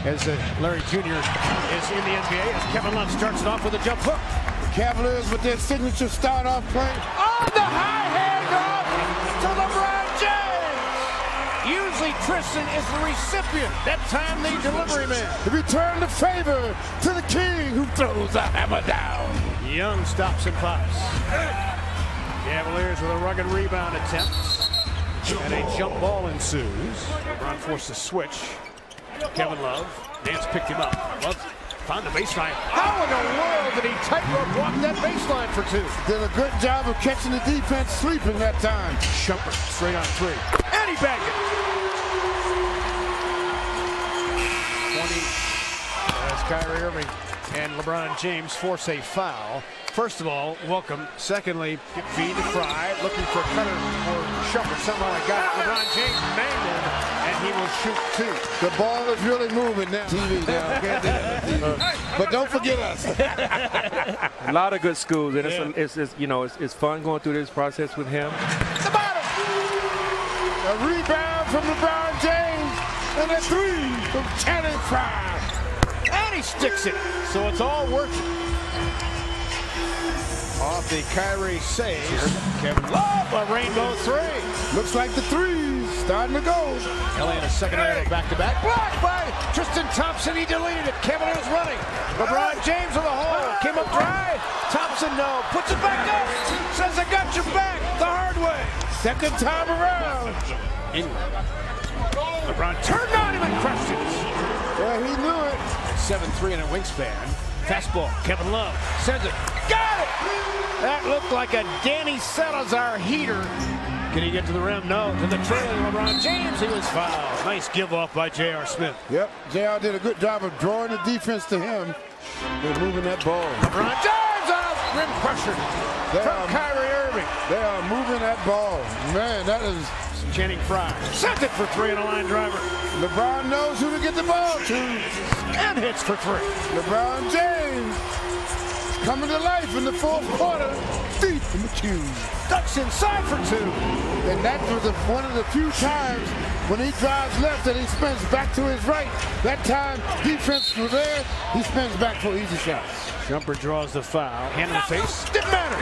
as Larry Jr. is in the NBA as Kevin Love starts it off with a jump hook. Cavaliers with their signature start-off play. On the high handoff to LeBron James. Usually Tristan is the recipient. That time the delivery man. The return the favor to the king who throws the hammer down. Young stops and pops. Cavaliers with a rugged rebound attempt. And a jump ball ensues. LeBron forced to switch. Kevin Love. Nance picked him up. Love found the baseline. How in the world did he tightrope walk that baseline for two? Did a good job of catching the defense sleeping that time. Shumpert straight on three. And he bagged it. 20 as Kyrie Irving and LeBron James force a foul. First of all, welcome. Secondly, feed to Fry, looking for a cutter for Shumpert. Somehow I got it. LeBron James banged him, and he will shoot two. The ball is really moving now. TV now. Can't do that. But don't forget us. A lot of good schools, and it's fun going through this process with him. The bottom. A rebound from LeBron James, and a three from Channing Frye. And he sticks it, so it's all working. Off the Kyrie save. Kevin Love, a rainbow three. Looks like the threes starting to go. LA in a second arrow back-to-back. Blocked by Tristan Thompson. He deleted it. Kevin is running. LeBron James in the hole. Came up dry. Thompson, no. Puts it back up. Says, I got your back the hard way. Second time around. Ingram. LeBron turned on him and crushed it. Yeah, he knew it. 7-3 in a wingspan. Fastball. Kevin Love sends it. Got it! That looked like a Danny Salazar heater. Can he get to the rim? No. To the trailing LeBron James. He was fouled. Nice give off by J.R. Smith. Yep. J.R. did a good job of drawing the defense to him. They're moving that ball. LeBron James off. Rim pressure from Kyrie Irving. They are moving that ball. Man, that is... Channing Frye sent it for three on a line driver. LeBron knows who to get the ball to. And hits for three. LeBron James coming to life in the fourth quarter. Deep in the cube. Ducks inside for two. And that was one of the few times when he drives left and he spins back to his right. That time, defense was there. He spins back for easy shots. Shumpert draws the foul. Hand in the face. Didn't matter.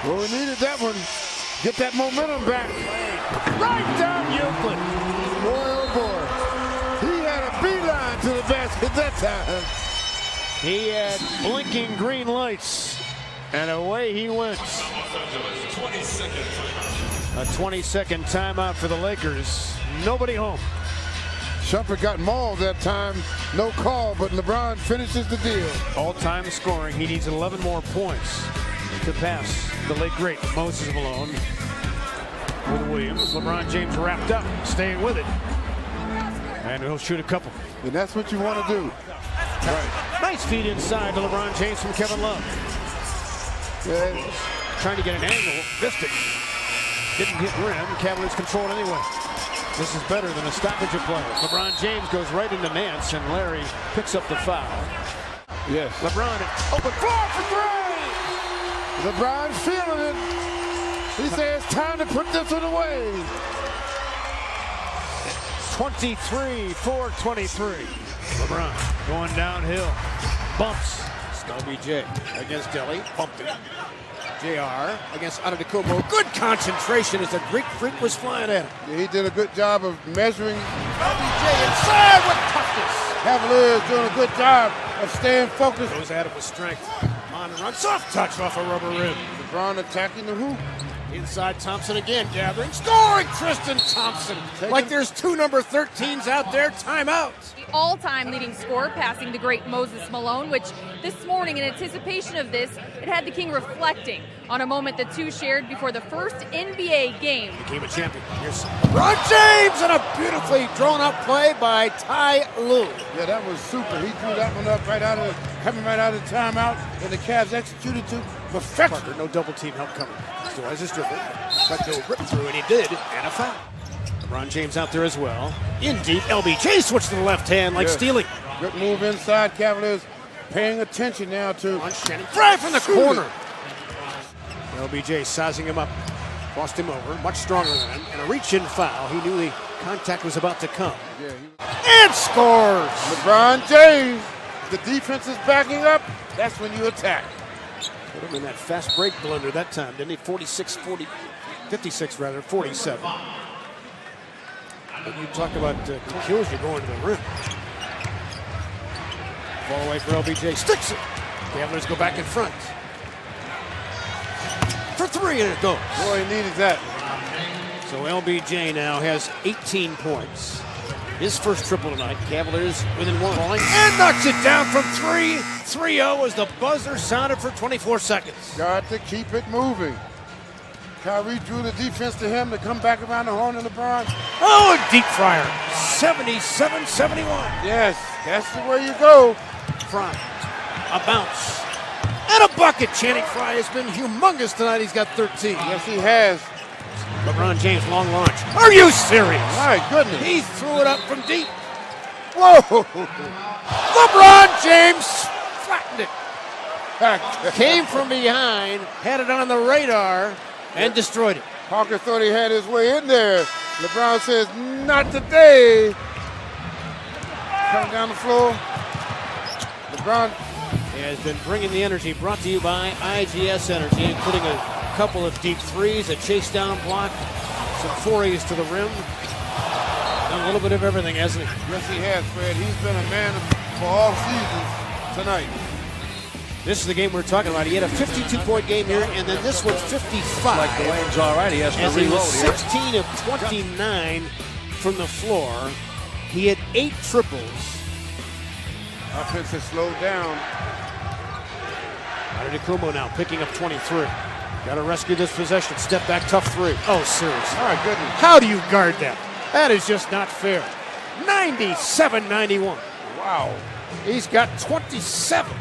Well, we needed that one. Get that momentum back. Right down Euclid. Boy, oh boy. He had a beeline to the basket that time. He had blinking green lights. And away he went. A 20-second timeout for the Lakers. Nobody home. Shumpert got mauled that time. No call, but LeBron finishes the deal. All-time scoring. He needs 11 more points to pass the late great Moses Malone. With Williams, LeBron James wrapped up, staying with it. And he'll shoot a couple. And that's what you want to do. Right. Nice feed inside to LeBron James from Kevin Love. Yeah. Trying to get an angle. Missed it. Didn't hit rim. Cavaliers control it anyway. This is better than a stoppage of play. LeBron James goes right into Nance, and Larry picks up the foul. Yes. LeBron, open floor for three! LeBron feeling it. He says it's time to put this one away. 23-4-23. LeBron going downhill. Bumps. LBJ against Delly. Bumped it. JR against Antetokounmpo. Good concentration as the Greek freak was flying at him. Yeah, he did a good job of measuring. LBJ inside with toughness. Cavaliers doing a good job of staying focused. Goes at it with strength. On the run. Soft touch off a rubber rim. LeBron attacking the hoop. Inside Thompson again, gathering, scoring Tristan Thompson. Like there's two number 13s out there, timeout. The all-time leading scorer, passing the great Moses Malone, which this morning, in anticipation of this, it had the King reflecting on a moment the two shared before the first NBA game. Became a champion. Here's LeBron James and a beautifully drawn-up play by Ty Lue. Yeah, that was super. He threw that one up coming right out of the timeout, and the Cavs executed to perfection. Parker, no double team help coming. Still has his dribble. Cut to rip through, and he did, and a foul. LeBron James out there as well. In deep, LBJ switched to the left hand like stealing. Good move inside. Cavaliers paying attention now to Channing Frye from the corner. LBJ sizing him up. Crossed him over, much stronger than him, and a reach-in foul. He knew the contact was about to come. Yeah, and scores. LeBron James, the defense is backing up. That's when you attack. Put him in that fast break blender that time, didn't he? 56 rather, 47. And you talk about Killinger going to the rim. Ball away for LBJ, sticks it. Gamblers go back in front. For three, and it goes. Boy, he needed that. So LBJ now has 18 points. His first triple tonight. Cavaliers within one. And knocks it down from three. 3-0 as the buzzer sounded for 24 seconds. Got to keep it moving. Kyrie drew the defense to him to come back around the horn of LeBron. Oh, a deep fryer. 77-71. Yes, that's the way you go. Fry. A bounce. And a bucket. Channing Frye has been humongous tonight. He's got 13. Yes, he has. LeBron James, long launch. Are you serious? My goodness. He threw it up from deep. Whoa. LeBron James flattened it. Came from behind, had it on the radar, and destroyed it. Parker thought he had his way in there. LeBron says, not today. Come down the floor. LeBron has been bringing the energy, brought to you by IGS Energy, including a couple of deep threes, a chase down block, some forays to the rim. Done a little bit of everything, hasn't he? Yes, he has, Fred. He's been a man for all seasons tonight. This is the game we're talking about. He had a 52-point game here, and then this one's 55. Like the lane's all right. He has to As he reload was here. 16 of 29 from the floor. He had 8 triples. Offense has slowed down. Antetokounmpo now picking up 23. Got to rescue this possession. Step back, tough three. Oh, seriously. My goodness. How do you guard that? That is just not fair. 97-91. Wow. He's got 27.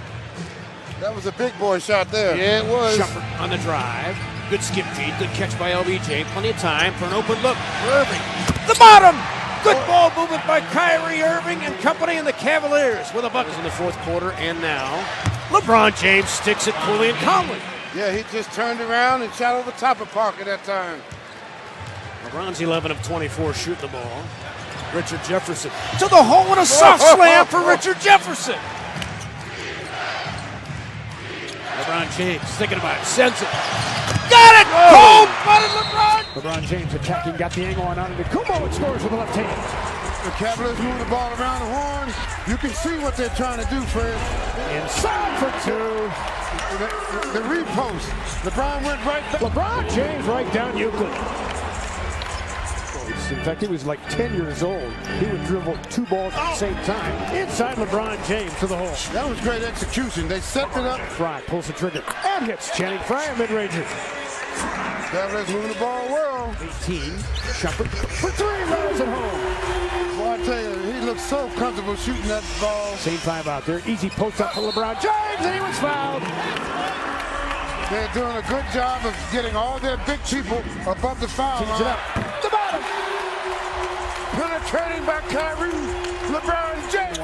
That was a big boy shot there. Yeah, it was. Shumpert on the drive. Good skip feed. Good catch by LBJ. Plenty of time for an open look. Irving. The bottom. Good ball movement by Kyrie Irving and company and the Cavaliers with a bucket in the fourth quarter. And now LeBron James sticks it coolly and calmly. Yeah, he just turned around and shot over top of Parker that time. LeBron's 11 of 24 shooting the ball. Richard Jefferson to the hole and a soft slam for Richard Jefferson. LeBron James thinking about it, sends it. Got it! Cold-blooded LeBron! LeBron James attacking, got the angle on Antetokounmpo and scores with the left hand. The Cavaliers move the ball around the horn. You can see what they're trying to do, Fred. Inside for two. The repost. LeBron went right back. LeBron James right down Euclid. In fact, he was like 10 years old. He would dribble 2 balls at the same time. Inside LeBron James to the hole. That was great execution. They set it up. Fry pulls the trigger and hits Channing Frye, a mid-ranger. Cavaliers moving the ball well. 18. Shumpert for 3, runs at home. Boy, I tell you, he looks so comfortable shooting that ball. Same 5 out there. Easy post up for LeBron James, and he was fouled. They're doing a good job of getting all their big people above the foul Teams it line. up. The bottom. Penetrating by Kyrie. LeBron James.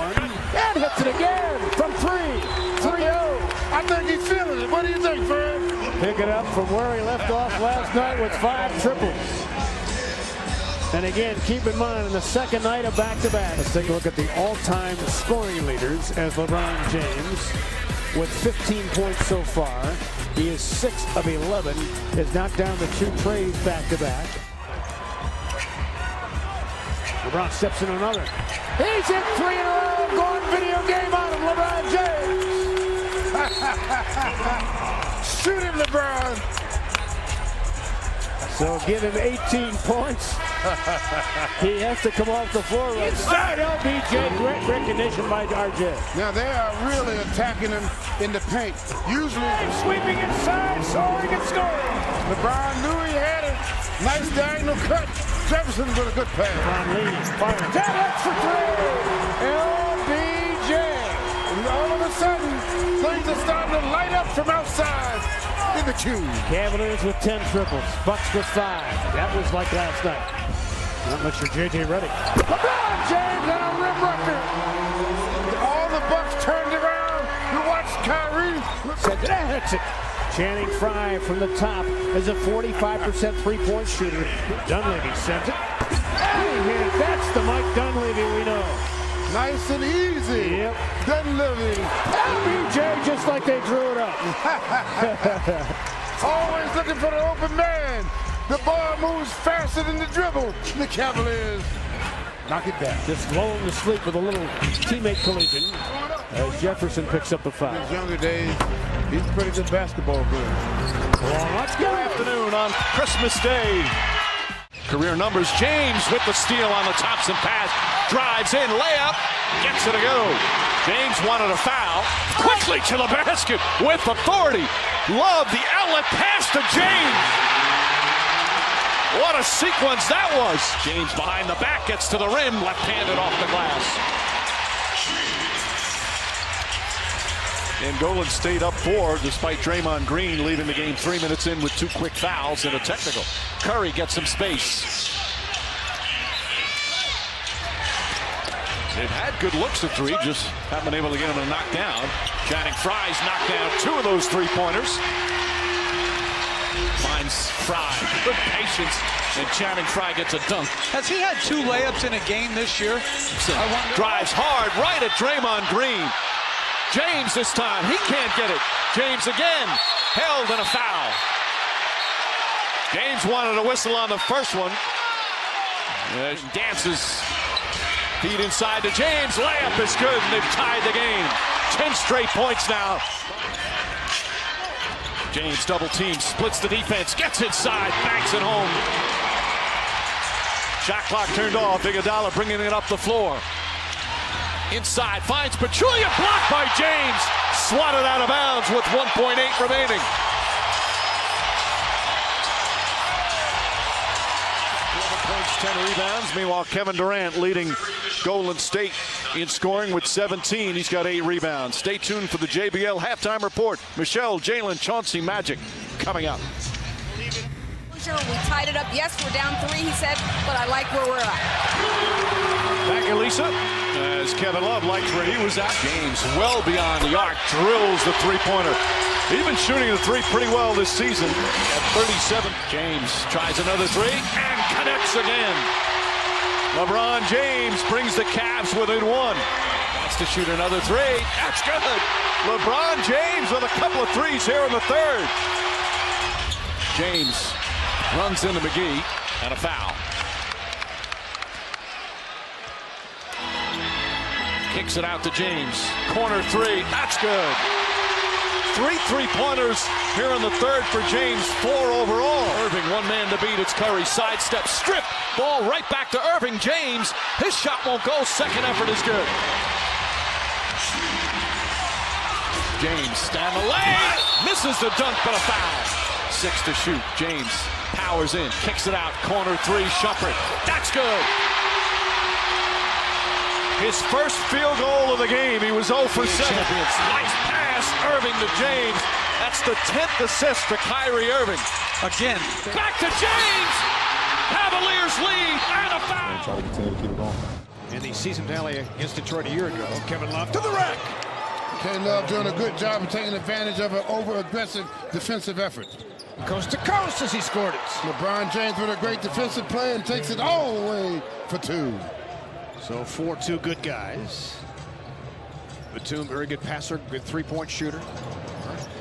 And hits it again from 3. 3-0. I think he's feeling it. What do you think, Fred? Pick it up from where he left off last night with 5 triples. And again, keep in mind, in the second night of back-to-back. Let's take a look at the all-time scoring leaders as LeBron James with 15 points so far. He is 6 of 11, is knocked down the 2 trays back-to-back. LeBron steps in another. He's hit 3 in a row. Going video game on him, LeBron James. Shoot him, LeBron. So give him 18 points. He has to come off the floor. Inside LBJ, great recognition by RJ. Now they are really attacking him in the paint. Usually Sweeping inside, soaring and scoring. LeBron knew he had it. Nice diagonal cut. Jefferson with a good pass. LeBron leads, fires. That's for 3. LBJ. And all of a sudden, things are starting to light up from outside in the cube. Cavaliers with 10 triples. Bucks with 5. That was like last night. Not much for JJ Redick. LeBron James on a rim record. All the Bucks turned around to watch Kyrie. Sends it, hits it. Channing Frye from the top is a 45% three-point shooter. Dunleavy sends it. Hey, that's the Mike Dunleavy we know. Nice and easy. Yep. Dunleavy. LBJ just like they drew it up. Always looking for the open man. The ball moves faster than the dribble. The Cavaliers knock it back. Just lulled to sleep with a little teammate collision as Jefferson picks up the foul. In his younger days, he's a pretty good basketball player. Well, let's go. Afternoon on Christmas Day. Career numbers. James with the steal on the Thompson pass. Drives in, layup, gets it to go. James wanted a foul. Quickly to the basket with authority. Love the outlet pass to James. What a sequence that was. James behind the back, gets to the rim, left-handed off the glass. And Golden State up 4 despite Draymond Green leaving the game 3 minutes in with 2 quick fouls and a technical. Curry gets some space. They've had good looks at 3, just haven't been able to get them to knock down. Channing Frye's knocked down 2 of those 3-pointers. Finds Frye, good patience, and Channing Frye gets a dunk. Has he had 2 layups in a game this year? Drives hard right at Draymond Green. James this time, he can't get it. James again, held in a foul. James wanted a whistle on the first one. Dances, feed inside to James, layup is good, and they've tied the game. 10 straight points now. James double team, splits the defense, gets inside, banks it home. Shot clock turned off, Iguodala bringing it up the floor. Inside, finds Pachulia, blocked by James. Swatted out of bounds with 1.8 remaining. 11 points, 10 rebounds. Meanwhile, Kevin Durant leading Golden State in scoring with 17. He's got 8 rebounds. Stay tuned for the JBL halftime report. Michelle, Jalen, Chauncey, Magic coming up. We tied it up. Yes, we're down 3, he said, but I like where we're at. Back at Lisa, as Kevin Love likes where he was at. James well beyond the arc, drills the 3-pointer. He's been shooting the 3 pretty well this season at 37. James tries another 3 and connects again. LeBron James brings the Cavs within 1. Wants to shoot another 3. That's good. LeBron James with a couple of 3s here in the 3rd. James runs into McGee and a foul. Kicks it out to James. Corner 3. That's good. 3 3-pointers here in the 3rd for James. 4 overall. Irving, one man to beat. It's Curry. Sidestep, strip. Ball right back to Irving. James. His shot won't go. Second effort is good. James down the lane. Misses the dunk, but a foul. 6 to shoot. James powers in. Kicks it out. Corner 3. Shumpert. That's good. His first field goal of the game. He was 0 for 7. Nice pass, Irving to James. That's the 10th assist to Kyrie Irving. Again. Back to James. Cavaliers lead and a foul. Try to continue to keep it going. In the season tally against Detroit a year ago, Kevin Love to the rack. Kevin Love doing a good job of taking advantage of an over-aggressive defensive effort. Coast to coast as he scored it. LeBron James with a great defensive play and takes it all the way for 2. So 4-2 good guys. Batum, very good passer, good 3-point shooter.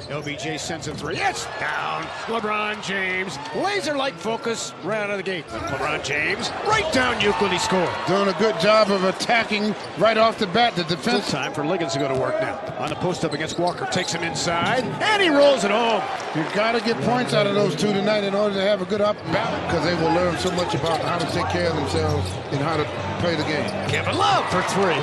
LBJ sends a 3. It's down. LeBron James, laser-like focus right out of the gate. LeBron James, right down Euclid, he scored. Doing a good job of attacking right off the bat. The defense. It's time for Liggins to go to work now. On the post-up against Walker, takes him inside, and he rolls it home. You've got to get points out of those 2 tonight in order to have a good balance, because they will learn so much about how to take care of themselves and how to play the game. Kevin Love for 3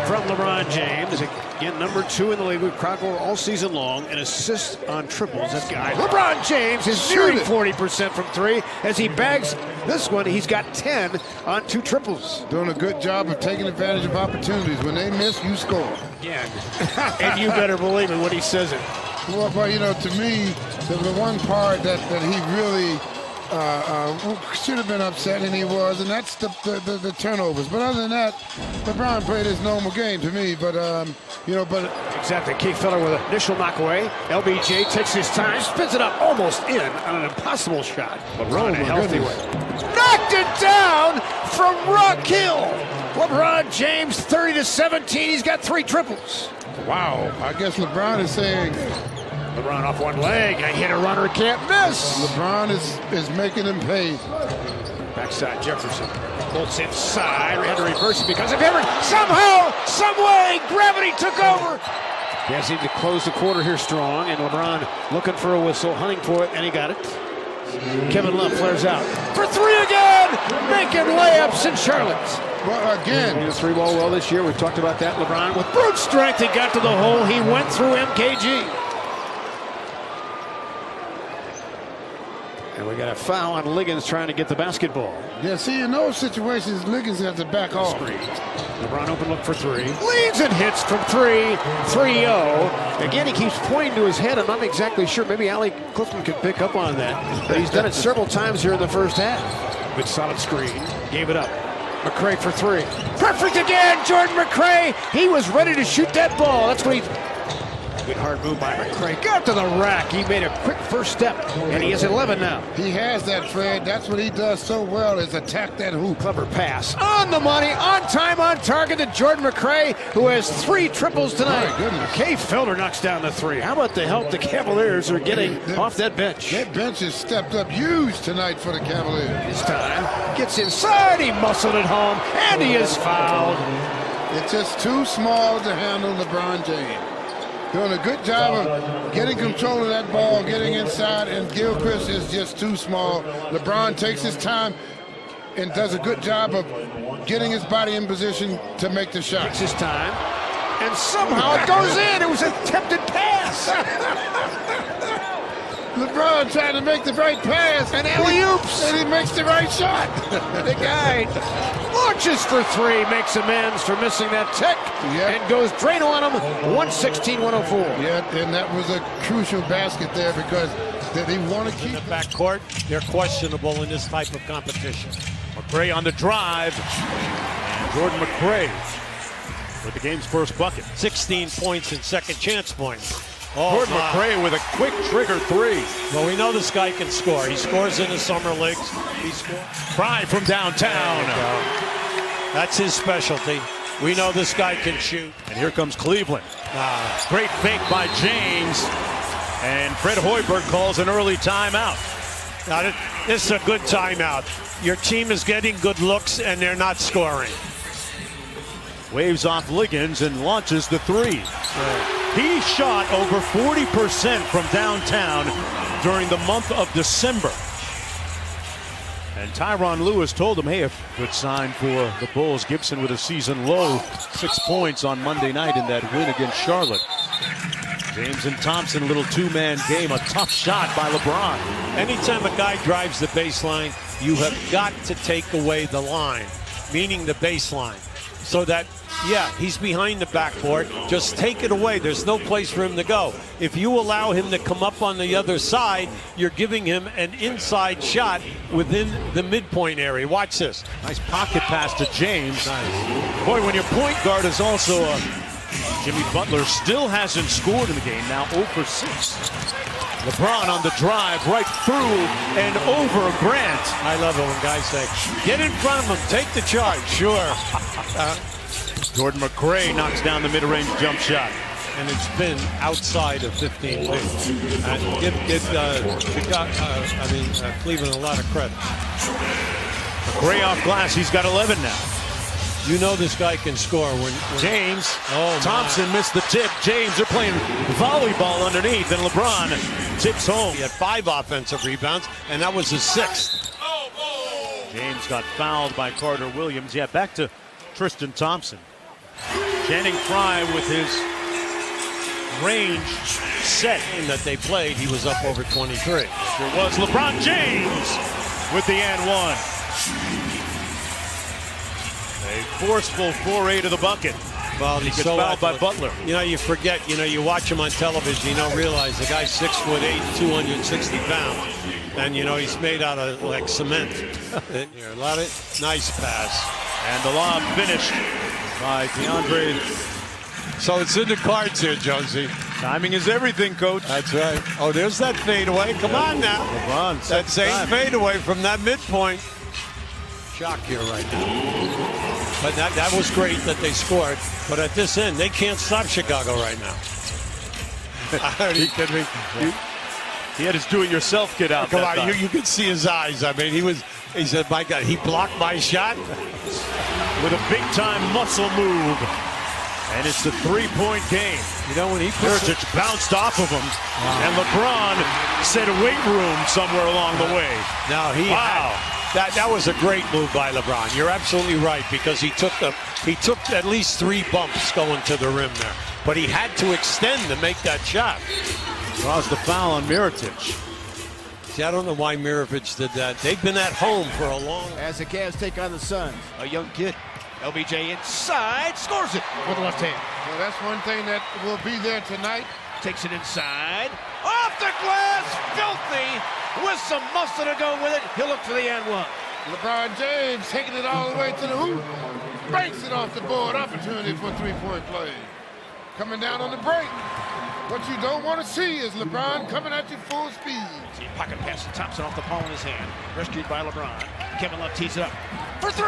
from LeBron James. Again, number 2 in the league with Crockwell all season long, and assists on triples. That guy, LeBron James, is shooting 40% from 3 as he bags this one. He's got 10 on 2 triples. Doing a good job of taking advantage of opportunities. When they miss, you score. Yeah, and you better believe it when he says it. Well, you know, to me, the one part that he really should have been upset, and he was, and that's the turnovers. But other than that, LeBron played his normal game to me. But exactly. Keith Feller with an initial knockaway. LBJ takes his time, spins it up almost in on an impossible shot. LeBron in a healthy way. Knocked it down from Rock Hill. LeBron James 30-17. He's got 3 triples. Wow. I guess LeBron is saying. LeBron off one leg. I hit a runner, can't miss. LeBron is making him pay. Backside Jefferson. Bolts inside. We had to reverse it because of Everett. Somehow, some way, gravity took over. He has to close the quarter here strong, and LeBron looking for a whistle, hunting for it, and he got it. Kevin Love flares out for 3 again, making layups in Charlotte. Well, again, the 3-ball well this year. We talked about that. LeBron with brute strength. He got to the hole. He went through MKG. And we got a foul on Liggins trying to get the basketball. Yeah, see, in those situations, Liggins has to back off. LeBron open look for 3. Leads and hits from 3. 3-0. Again, he keeps pointing to his head. I'm not exactly sure. Maybe Allie Clifton could pick up on that. But he's done it several times here in the first half. Good solid screen. Gave it up. McRae for 3. Perfect again, Jordan McRae. He was ready to shoot that ball. That's what he... Good hard move by McRae. Got to the rack. He made a quick first step, and he is 11 now. He has that, Fred. That's what he does so well, is attack that hoop. Clever pass. On the money, on time, on target to Jordan McRae, who has 3 triples tonight. My goodness. Kay Felder knocks down the 3. How about the help the Cavaliers are getting off that bench? That bench has stepped up huge tonight for the Cavaliers. This time, gets inside, he muscled it home, and he is fouled. It's just too small to handle LeBron James. Doing a good job of getting control of that ball, getting inside, and Gilchrist is just too small. LeBron takes his time and does a good job of getting his body in position to make the shot. Takes his time, and somehow it goes in. It was an attempted pass. LeBron trying to make the right pass, and alley-oops, and he makes the right shot. The guy launches for 3, makes amends for missing that tech, and goes Drano on him, 116-104. Yeah, and that was a crucial basket there because they want to keep in the backcourt. They're questionable in this type of competition. McRae on the drive, and Jordan McRae with the game's first bucket. 16 points and second chance points. Oh, Jordan McRae with a quick trigger 3. Well, we know this guy can score. He scores in the summer leagues. He scores. Fry from downtown. That's his specialty. We know this guy can shoot. And here comes Cleveland. Great fake by James. And Fred Hoiberg calls an early timeout. Now, this is a good timeout. Your team is getting good looks, and they're not scoring. Waves off Liggins and launches the 3. He shot over 40% from downtown during the month of December. And Tyronn Lewis told him, hey, a good sign for the Bulls. Gibson with a season low 6 points on Monday night in that win against Charlotte. James and Thompson, a little 2-man game. A tough shot by LeBron. Anytime a guy drives the baseline, you have got to take away the line, meaning the baseline, so that, yeah, he's behind the backboard. Just take it away. There's no place for him to go. If you allow him to come up on the other side, you're giving him an inside shot within the midpoint area. Watch this. Nice pocket pass to James. Nice. Boy, when your point guard is also Jimmy Butler still hasn't scored in the game. Now 0 for 6. LeBron on the drive, right through and over Grant. I love it when guys say, get in front of him, take the charge. Sure. Jordan McRae knocks down the mid-range jump shot. And it's been outside of 15 feet. Cleveland a lot of credit. McRae off glass, he's got 11 now. You know this guy can score. When James, Thompson missed the tip. James, they're playing volleyball underneath, and LeBron tips home. He had 5 offensive rebounds, and that was his 6th. James got fouled by Carter Williams. Yeah, back to Tristan Thompson. Channing Frye with his range set in that they played, he was up over 23. There was LeBron James with the and 1. A forceful foray to the bucket. Well, he gets fouled by Butler. You know, you forget, you watch him on television, you don't realize the guy's 6'8", 260 pounds. And, you know, he's made out of, like, cement. Here, let it. Nice pass. And the lob finished by DeAndre. So it's in the cards here, Jonesy. Timing is everything, Coach. That's right. Oh, there's that fadeaway. Come on now. LeBron. That same fadeaway from that midpoint. Shock here right now. But that was great that they scored. But at this end, they can't stop Chicago right now. Are you kidding me? He had his do-it-yourself kid out. Come on, you could see his eyes. I mean, he said, my God, he blocked my shot. With a big-time muscle move. And it's a three-point game. You know, when he Perisic bounced off of him. And LeBron set a weight room somewhere along the way. Now that was a great move by LeBron. You're absolutely right, because he took at least 3 bumps going to the rim there. But he had to extend to make that shot. Draws the foul on Mirotic. See, I don't know why Mirovic did that. They've been at home for a long. As the Cavs take on the Suns, a young kid. LBJ inside, scores it with the left hand. Well, that's one thing that will be there tonight. Takes it inside, off the glass, filthy, with some muscle to go with it. He'll look for the and one. LeBron James taking it all the way to the hoop. Breaks it off the board. Opportunity for a three-point play. Coming down on the break. What you don't want to see is LeBron coming at you full speed. See, pocket pass to Thompson off the palm in his hand. Rescued by LeBron. Kevin Love tees up for 3.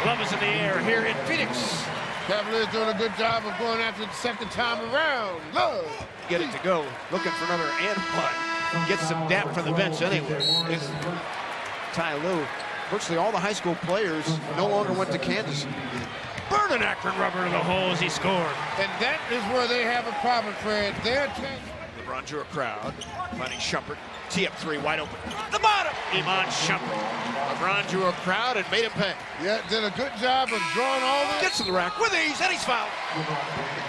Love is in the air here in Phoenix. Cavaliers doing a good job of going after it the second time around. Love. Get it to go. Looking for another and one. Get some dap from the bench anyway. It's Ty Lue. Virtually all the high school players no longer went to Kansas. Burning Akron rubber to the hole as he scored. And that is where they have a problem, Fred. They're LeBron drew a crowd. Finding Shumpert. Tee up 3 wide open. The bottom. Iman Shumpert. LeBron drew a crowd and made him pay. Yeah, did a good job of drawing all this. Gets to the rack with ease, and he's fouled. The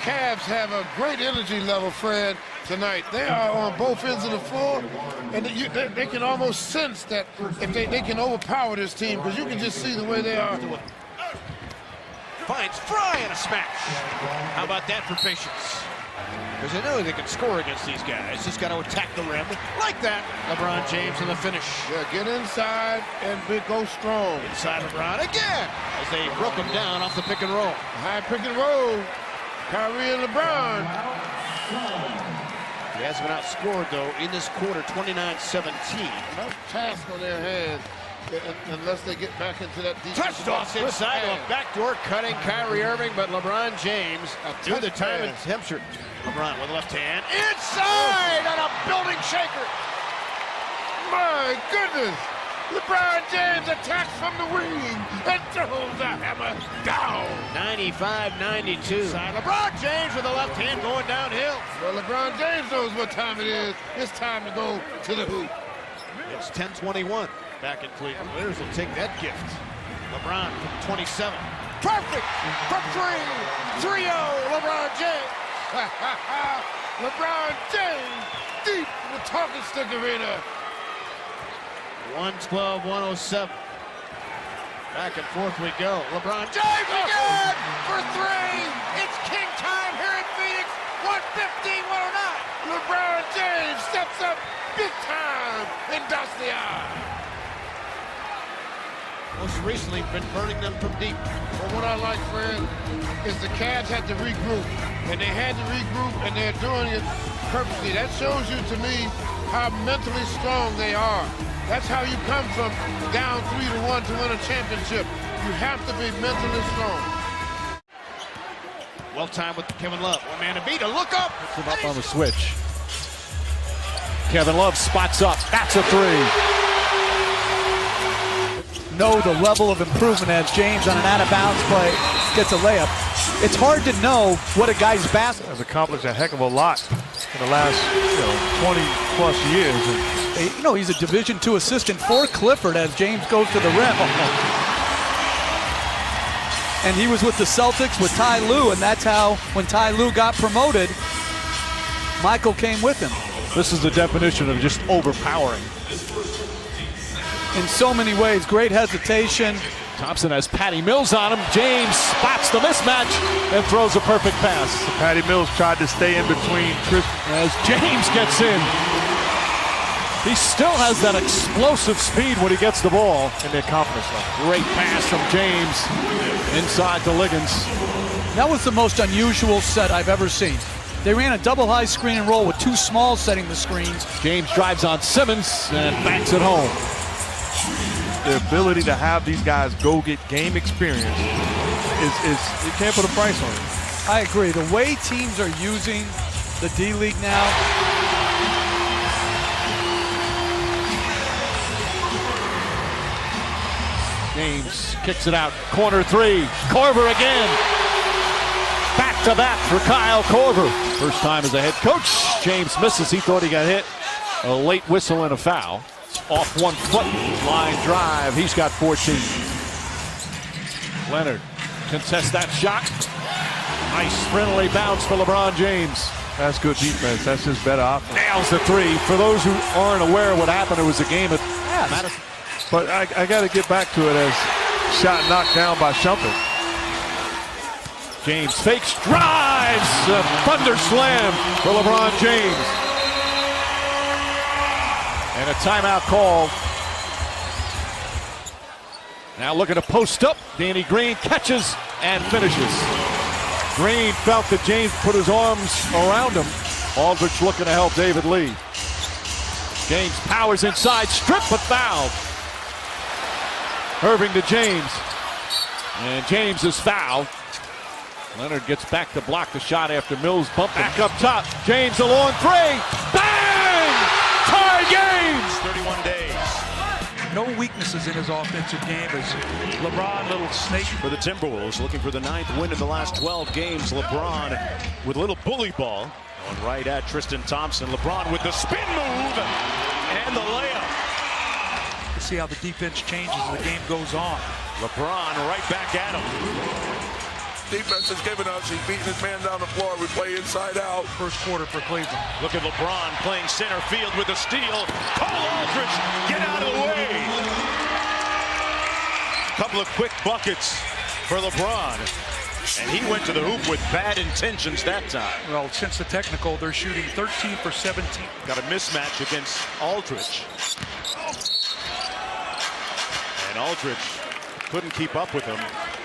Cavs have a great energy level, Fred, tonight. They are on both ends of the floor, and they can almost sense that if they can overpower this team, because you can just see the way they are. Finds Fry and a smash. How about that for patience? Because they know they can score against these guys. Just got to attack the rim like that. LeBron James in the finish. Yeah, get inside and go strong. Inside LeBron again as they broke him down off the pick and roll. High pick and roll. Kyrie and LeBron. He has been outscored, though, in this quarter, 29-17. No task on their hands unless they get back into that deep. Touchdown inside to a backdoor cutting Kyrie Irving, but LeBron James through the time and temperature. LeBron with the left hand inside on a building shaker. My goodness! LeBron James attacks from the wing and throws the hammer down. 95-92. LeBron James with the left hand going downhill. Well, LeBron James knows what time it is. It's time to go to the hoop. It's 10-21 back in Cleveland. Cavaliers will take that gift. LeBron from 27. Perfect from 3. 3-0 LeBron James. LeBron James deep in the talking stick arena. 112-107. Back and forth we go. LeBron James again for 3. It's king time here in Phoenix. 115-109. LeBron James steps up big time and dots the eye. Most recently been burning them from deep. Well, what I like, Fred, is the Cavs had to regroup. And they had to regroup, and they're doing it purposely. That shows you, to me, how mentally strong they are. That's how you come from down 3-1 to win a championship. You have to be mentally strong. Well timed with Kevin Love. One man to beat. A look up. Puts him up on the switch. Kevin Love spots up. That's a 3. Know the level of improvement as James on an out-of-bounds play gets a layup. It's hard to know what a guy's basket has accomplished a heck of a lot in the last 20-plus years. You know, he's a Division II assistant for Clifford as James goes to the rim. And he was with the Celtics with Ty Lue, and that's how, when Ty Lue got promoted, Michael came with him. This is the definition of just overpowering. In so many ways, great hesitation. Thompson has Patty Mills on him. James spots the mismatch and throws a perfect pass. Patty Mills tried to stay in between Chris as James gets in. He still has that explosive speed when he gets the ball. And their confidence level. Great pass from James inside to Liggins. That was the most unusual set I've ever seen. They ran a double high screen and roll with two smalls setting the screens. James drives on Simmons and backs it home. The ability to have these guys go get game experience is you can't put a price on it. I agree. The way teams are using the D-League now, James kicks it out. Corner three. Korver again. Back to back for Kyle Korver. First time as a head coach. James misses. He thought he got hit. A late whistle and a foul. Off 1 foot. Line drive. He's got 14. Leonard contests that shot. Nice friendly bounce for LeBron James. That's good defense. That's his better offense. Nails the three. For those who aren't aware of what happened, it was a game at Madison. But I got to get back to it as shot knocked down by Shumpert. James fakes, drives, a thunder slam for LeBron James. And a timeout call. Now looking to post up. Danny Green catches and finishes. Green felt that James put his arms around him. Aldridge looking to help David Lee. James powers inside, strip but fouled. Irving to James. And James is fouled. Leonard gets back to block the shot after Mills bumped back up top. James a long three. Bang! Tie games! 31 days. No weaknesses in his offensive game as LeBron, little snake. For the Timberwolves, looking for the 9th win in the last 12 games. LeBron with a little bully ball. Going right at Tristan Thompson. LeBron with the spin move and the layup. See how the defense changes as the game goes on. LeBron right back at him. Defense is giving us. He's beating his man down the floor. We play inside out. First quarter for Cleveland. Look at LeBron playing center field with a steal. Cole Aldridge, get out of the way. Couple of quick buckets for LeBron. And he went to the hoop with bad intentions that time. Well, since the technical, they're shooting 13 for 17. Got a mismatch against Aldridge. And Aldridge couldn't keep up with him.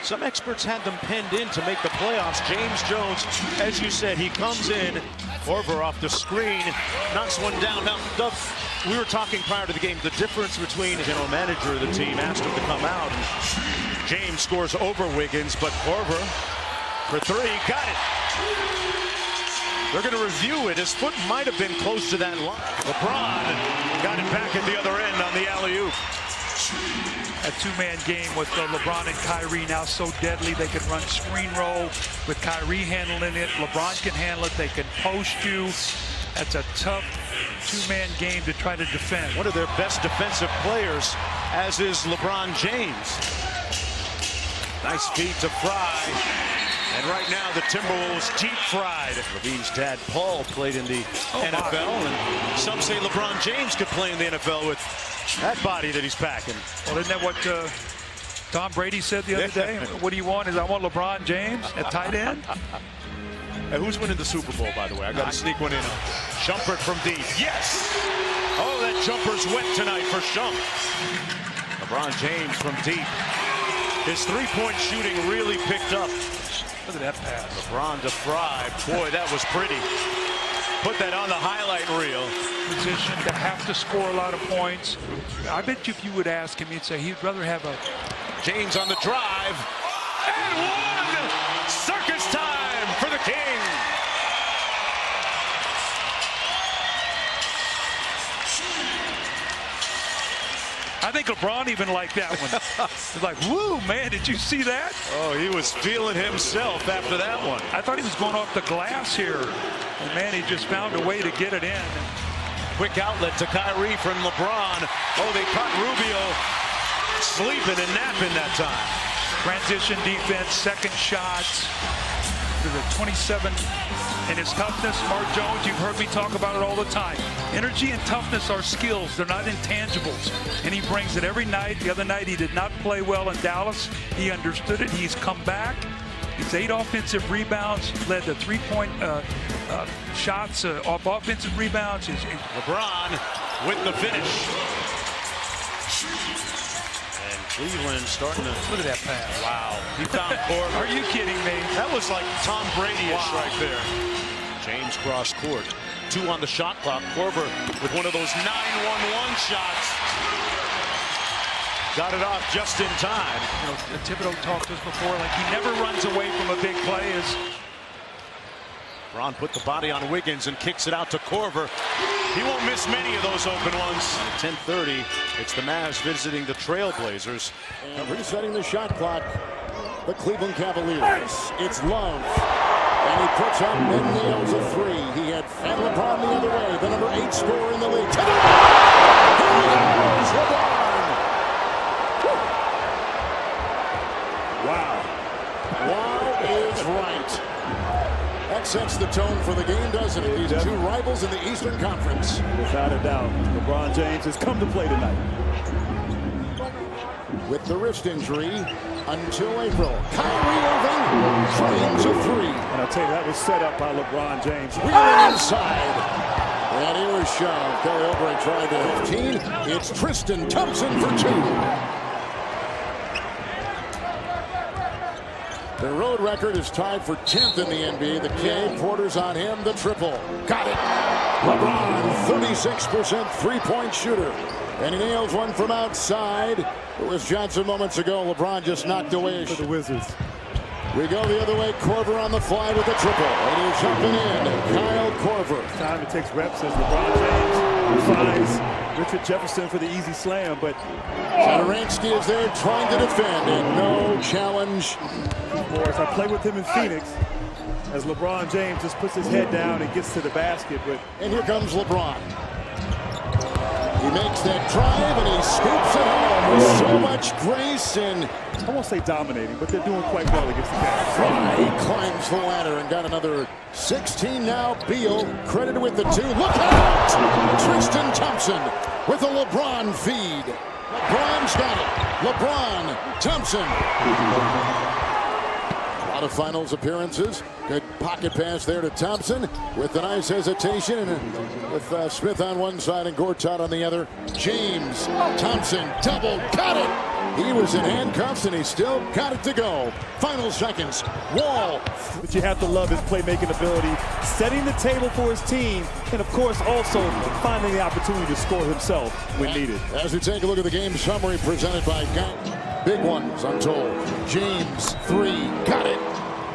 Some experts had them penned in to make the playoffs. James Jones, as you said, he comes in. Korver off the screen, knocks one down. Now, Doug, we were talking prior to the game, the difference between the general manager of the team asked him to come out. And James scores over Wiggins, but Korver for three, got it. They're going to review it. His foot might have been close to that line. LeBron got it back at the other end on the alley-oop. A two-man game with LeBron and Kyrie now so deadly. They can run screen roll with Kyrie handling it. LeBron can handle it. They can post you. That's a tough two-man game to try to defend. One of their best defensive players, as is LeBron James. Nice feed to Fry. And right now the Timberwolves deep fried. Levine's dad Paul played in the NFL. And some say LeBron James could play in the NFL with that body that he's packing. Well, isn't that what Tom Brady said the other day? What do you want? I want LeBron James at tight end. Hey, who's winning the Super Bowl, by the way? I got to sneak one in. Shumpert from deep. Yes! Oh, that jumper's wet tonight for Shump. LeBron James from deep. His three-point shooting really picked up. Look at that pass. LeBron to Fry. Boy, that was pretty. Put that on the highlight reel. Position to have to score a lot of points. I bet you if you would ask him, he'd say he'd rather have a... James on the drive. And one! Circus time for the King. I think LeBron even liked that one. He's like, woo, man, did you see that? Oh, he was feeling himself after that one. I thought he was going off the glass here. And, man, he just found a way to get it in. Quick outlet to Kyrie from LeBron. Oh, they caught Rubio sleeping and napping that time. Transition defense, second shots. There's a 27 in his toughness. Mark Jones, you've heard me talk about it all the time. Energy and toughness are skills. They're not intangibles. And he brings it every night. The other night he did not play well in Dallas. He understood it. He's come back. It's 8 offensive rebounds, led to 3-point shots off offensive rebounds. LeBron with the finish. And Cleveland starting to... Look at that pass. Wow. He found Korver. Are you kidding me? That was like Tom Brady-ish right there. James cross court. 2 on the shot clock. Korver with one of those 9-1-1 shots. Got it off just in time. You know, Thibodeau talked to us before, like he never runs away from a big play. Ron put the body on Wiggins and kicks it out to Korver. He won't miss many of those open ones. At 10:30, it's the Mavs visiting the Trailblazers. And resetting the shot clock, the Cleveland Cavaliers. It's Love. And he puts up and nails a 3. He had LeBron the other way, the number 8 scorer in the league. Here he goes, LeBron. Wow. Wow is right. That sets the tone for the game, doesn't it? These two rivals in the Eastern Conference. Without a doubt, LeBron James has come to play tonight. With the wrist injury until April. Kyrie Irving frames a 3. And I'll tell you, that was set up by LeBron James. Wheeling inside. And he was shoved. Kelly Oubre tried to 15. It's Tristan Thompson for 2. The road record is tied for 10th in the NBA. The K, Porter's on him, the triple. Got it. LeBron, 36% three-point shooter. And he nails one from outside. It was Johnson moments ago. LeBron just knocked away for the Wizards. We go the other way. Korver on the fly with the triple. And he's up and in. Kyle Korver. Time it takes reps as LeBron James finds Richard Jefferson for the easy slam, but Satoransky is there trying to defend, and no challenge. Morris, I played with him in Phoenix as LeBron James just puts his head down and gets to the basket. And here comes LeBron. He makes that drive and he scoops it home with so much grace and I won't say dominating, but they're doing quite well against the Cavs. He climbs the ladder and got another 16 now. Beal credited with the 2. Look out! Tristan Thompson with a LeBron feed. LeBron's got it. LeBron Thompson. A lot of finals appearances. Good pocket pass there to Thompson with a nice hesitation, and with Smith on one side and Gortat on the other. James Thompson double got it. He was in handcuffs and he still got it to go. Final seconds. Wall. But you have to love his playmaking ability, setting the table for his team, and of course also finding the opportunity to score himself when needed. As we take a look at the game summary presented by Big ones, I'm told. James, 3, got it.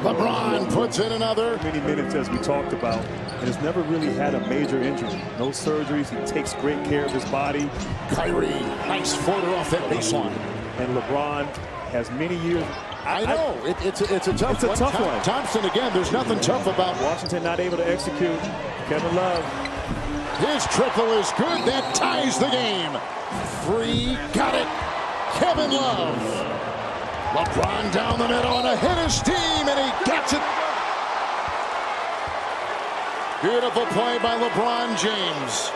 LeBron puts in another. Many minutes, as we talked about, and has never really had a major injury. No surgeries. He takes great care of his body. Kyrie, nice floater off that baseline. And LeBron has many years. I know. It's a tough one. It's a tough one. Thompson, again, there's nothing tough about Washington not able to execute. Kevin Love. His triple is good. That ties the game. 3, got it. Kevin Love. LeBron down the middle on a hit of steam, and he gets it. Beautiful play by LeBron James,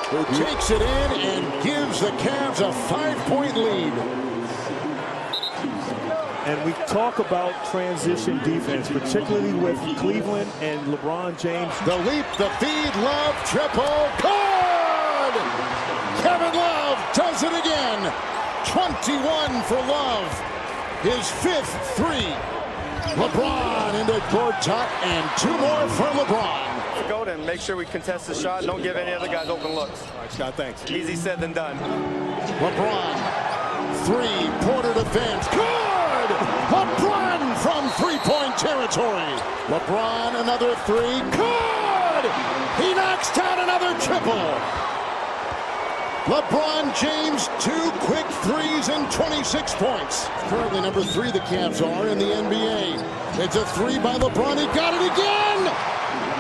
who takes it in and gives the Cavs a 5-point lead. And we talk about transition defense, particularly with Cleveland and LeBron James. The leap, the feed, Love, triple, good! Kevin Love does it again. 21 for Love. His 5th 3. LeBron into Gortat and 2 more for LeBron. Go then, make sure we contest the shot. Don't give any other guys open looks. All right, Scott, thanks. Easy said than done. LeBron, 3, Porter defense. Good! LeBron from 3-point territory. LeBron, another 3. Good! He knocks down another triple. LeBron James, 2 quick 3s and 26 points. Currently number 3 the Cavs are in the NBA. It's a 3 by LeBron. He got it again!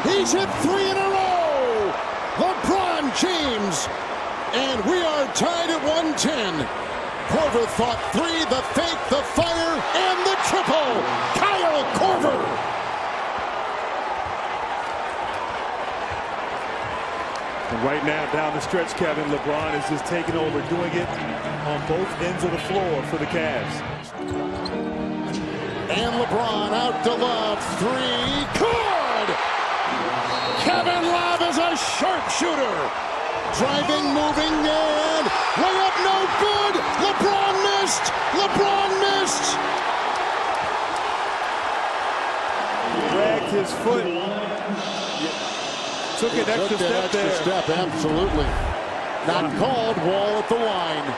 He's hit 3 in a row! LeBron James! And we are tied at 110. Korver thought 3, the fake, the fire, and the triple! Kyle Korver! And right now, down the stretch, Kevin, LeBron is just taking over, doing it on both ends of the floor for the Cavs. And LeBron out to Love. Three. Good! Kevin Love is a sharpshooter. Driving, moving, and layup no good. LeBron missed. LeBron missed. Dragged his foot. Took an extra step there. Step, absolutely. Not called. Wall at the line.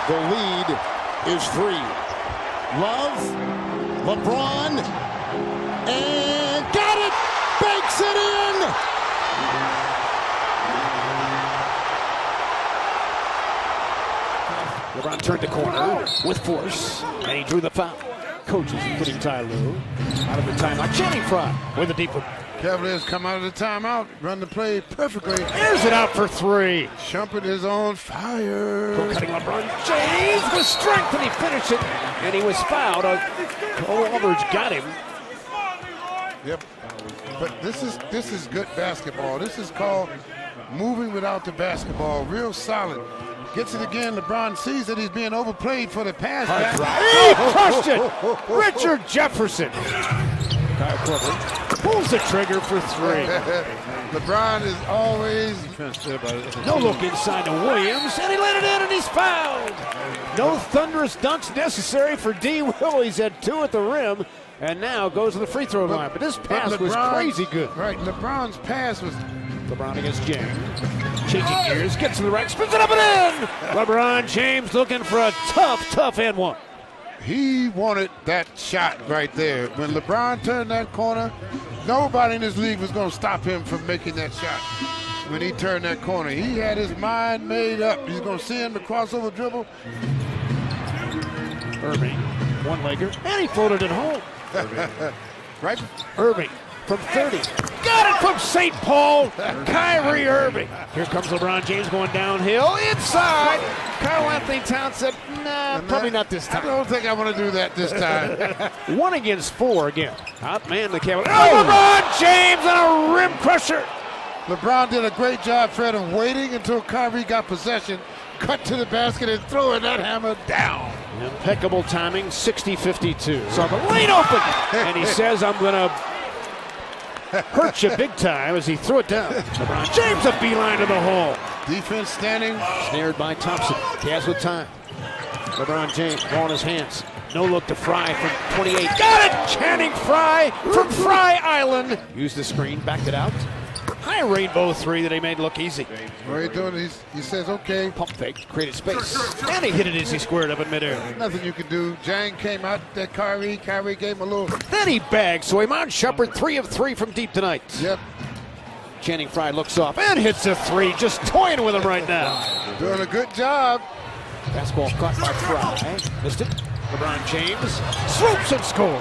The lead is 3. Love, LeBron, and got it! Banks it in! LeBron turned the corner with force, and he drew the foul. Coaches putting Ty Lue out of the timeout. Channing Frye with a deep one. Cavaliers come out of the timeout, run the play perfectly. Airs it out for 3. Shumpert is on fire. Cutting LeBron James with strength, and he finished it, and he was fouled. Cole Aldridge got him. Yep. But this is good basketball. This is called moving without the basketball. Real solid. Gets it again. LeBron sees that he's being overplayed for the pass. He crushed it. Richard Jefferson. Kyle Korver pulls the trigger for 3. LeBron is always no look inside to Williams, and he let it in, and he's fouled. No thunderous dunks necessary for D. Will. He's had 2 at the rim, and now goes to the free throw line. But this pass was crazy good. Right, LeBron's pass was. LeBron against James. Changing gears, gets to the rack, spins it up and in. LeBron James looking for a tough and one. He wanted that shot right there. When LeBron turned that corner, nobody in this league was going to stop him from making that shot. When he turned that corner, he had his mind made up. He's going to see him the crossover dribble. Irving, one-legger, and he floated it home. Right? Irving from 30. Got it from St. Paul. Kyrie Irving. Here comes LeBron James going downhill. Inside. Karl Anthony Towns said, nah, probably not this time. I don't think I want to do that this time. 1 against 4 again. Outman the Cavaliers. Oh, LeBron James and a rim crusher. LeBron did a great job, Fred, of waiting until Kyrie got possession, cut to the basket, and throwing that hammer down. Impeccable timing, 60-52. So the lane open, and he says, I'm going to hurt you big time as he threw it down. LeBron James a beeline to the hole. Defense standing. Snared by Thompson. Cavs with time. LeBron James, ball in his hands. No look to Frye from 28. Got it! Channing Frye from Frye Island. Used the screen, backed it out. High rainbow 3 that he made look easy. What are you doing? He says, okay. Pump fake, created space. And he hit it as he squared up in midair. Nothing you can do. Jang came out at Kyrie. Kyrie gave him a little. Then he bagged. So Iman Shumpert 3 of 3 from deep tonight. Yep. Channing Frye looks off and hits a 3. Just toying with him right now. Doing a good job. Basketball caught by Frye. Missed it. LeBron James swoops and scores.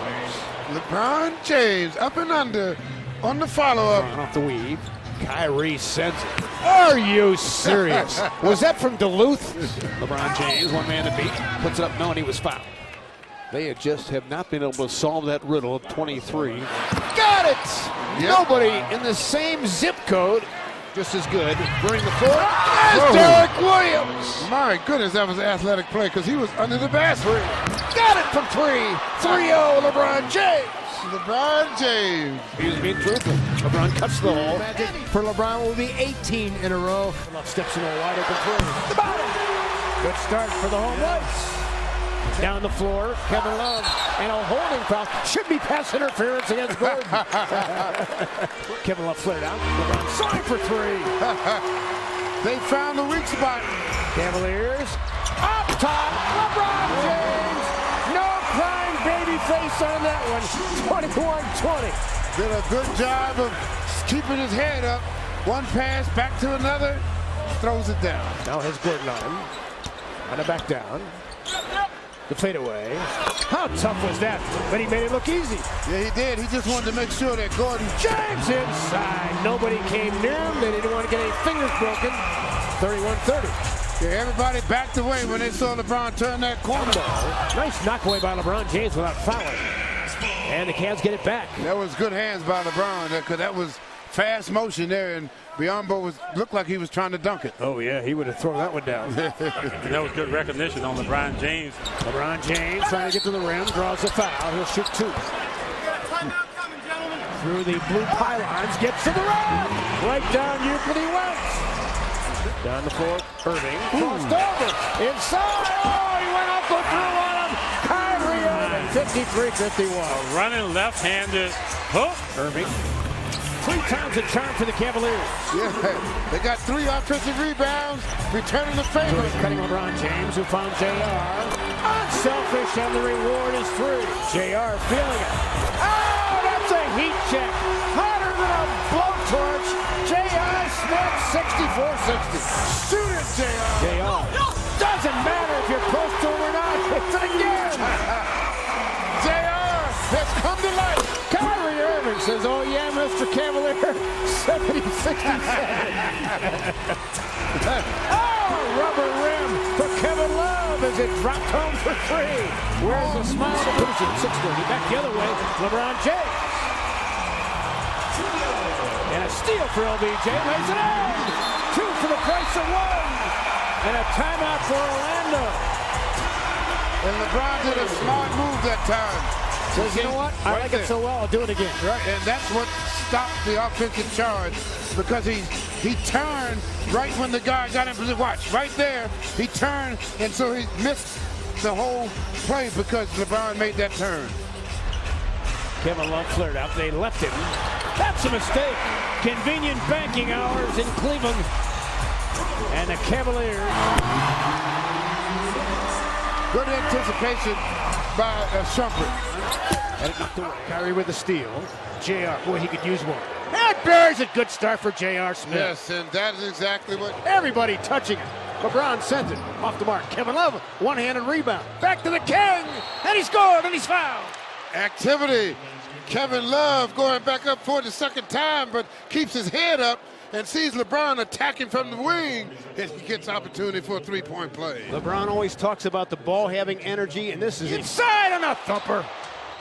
LeBron James up and under on the follow-up. Off the weave. Kyrie sends it. Are you serious? Was that from Duluth? LeBron James, one man to beat. Puts it up, no, and he was fouled. They just have not been able to solve that riddle of 23. Got it! Yep. Nobody in the same zip code, just as good, bring the floor as Derek Williams. My goodness, that was an athletic play because he was under the basket. Got it from 3. 3-0, LeBron James. LeBron James. He was being truthful. LeBron cuts the hole. For LeBron will be 18 in a row. Steps in a wide open 3. The bottom. Good start for the home Whites. Down the floor, Kevin Love, and a holding foul. Should be pass interference against Gordon. Kevin Love flared out. LeBron signed for 3. They found the weak spot. Cavaliers up top. LeBron James. No crying baby face on that one. 21-20. Did a good job of keeping his head up. One pass, back to another. Throws it down. Now has Gordon on him. And a back down. The fadeaway. How tough was that? But he made it look easy. Yeah, he did. He just wanted to make sure that Gordon James inside. Nobody came near him. They didn't want to get any fingers broken. 31-30. Yeah, everybody backed away when they saw LeBron turn that corner. Nice knockaway by LeBron James without fouling. And the Cavs get it back. That was good hands by LeBron because that was fast motion there, and Biyombo looked like he was trying to dunk it. Oh, yeah, he would have thrown that one down. That was good recognition on LeBron James. LeBron James trying to get to the rim, draws a foul. He'll shoot 2. Through the blue pylons, gets to the rim. Right down Euclid West. Down the floor, Irving. Crossed over. Inside. Oh, he went up and through on him. Kyrie Irving, 53-51. A running left-handed hook. Irving. 3 times a charm for the Cavaliers. Yeah, they got 3 offensive rebounds, returning the favor. Cutting LeBron James, who found JR. Unselfish, and the reward is 3. JR feeling it. Oh, that's a heat check. Hotter than a blowtorch. JR Smith, 64-60. Shoot it, JR. JR. Doesn't matter if you're close to him or not. It's it again. JR has come to life. Kyrie Irving says, oh yeah, Mr. Cavalier, 70-67. Oh, rubber rim for Kevin Love as it dropped home for 3. Where's the smile to finish it? 6:30. Back the other way, LeBron James. And a steal for LBJ, lays it out. 2 for the price of 1. And a timeout for Orlando. And LeBron did a smart move that time. Says, you know what? I like it so well, I'll do it again. Right, and that's what stopped the offensive charge, because he turned right when the guy got in position. Watch, right there, he turned, and so he missed the whole play because LeBron made that turn. Kevin Love flared out. They left him. That's a mistake. Convenient banking hours in Cleveland. And the Cavaliers. Good anticipation by Shumpert. Kyrie with the steal. JR, boy, he could use one. And buries a good start for JR Smith. Yes, and that is exactly what. Everybody touching it. LeBron sends it off the mark. Kevin Love, one-handed rebound. Back to the king, and he scored, and he's fouled. Activity. Kevin Love going back up for the second time, but keeps his head up and sees LeBron attacking from the wing, and he gets opportunity for a 3-point play. LeBron always talks about the ball having energy, and this is inside on a thumper.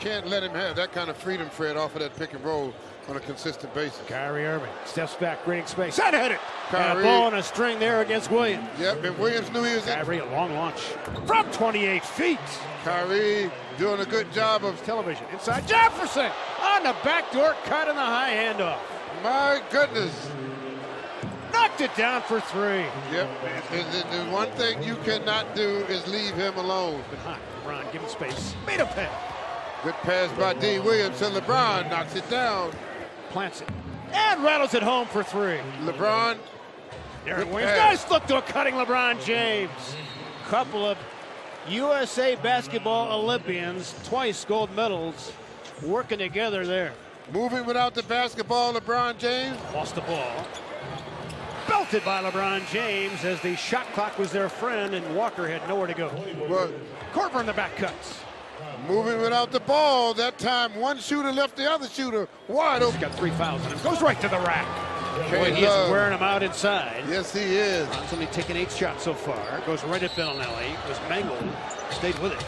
Can't let him have that kind of freedom, Fred, off of that pick and roll on a consistent basis. Kyrie Irving steps back, creating space. And hit it. Kyrie. And a ball on a string there against Williams. Yep, and Williams knew he was in. Kyrie, a long launch from 28 feet. Kyrie doing a good job of television. Inside Jefferson on the backdoor cut and the high handoff. My goodness. Knocked it down for 3. Yep. The one thing you cannot do is leave him alone. Been hot. LeBron giving space. Made a pay. Good pass by D. Williams, and LeBron knocks it down. Plants it. And rattles it home for 3. LeBron. Aaron Williams. Nice look to a cutting LeBron James. Couple of USA basketball Olympians, twice gold medals, working together there. Moving without the basketball, LeBron James. Lost the ball. Belted by LeBron James as the shot clock was their friend and Walker had nowhere to go. Well, Corver in the back cuts. Moving without the ball. That time one shooter left the other shooter wide open. He's got 3 fouls on him. Goes right to the rack. Boy, he is wearing them out inside. Yes, he is. He's only taken 8 shots so far. Goes right at Bellinelli. Was mangled. Stayed with it.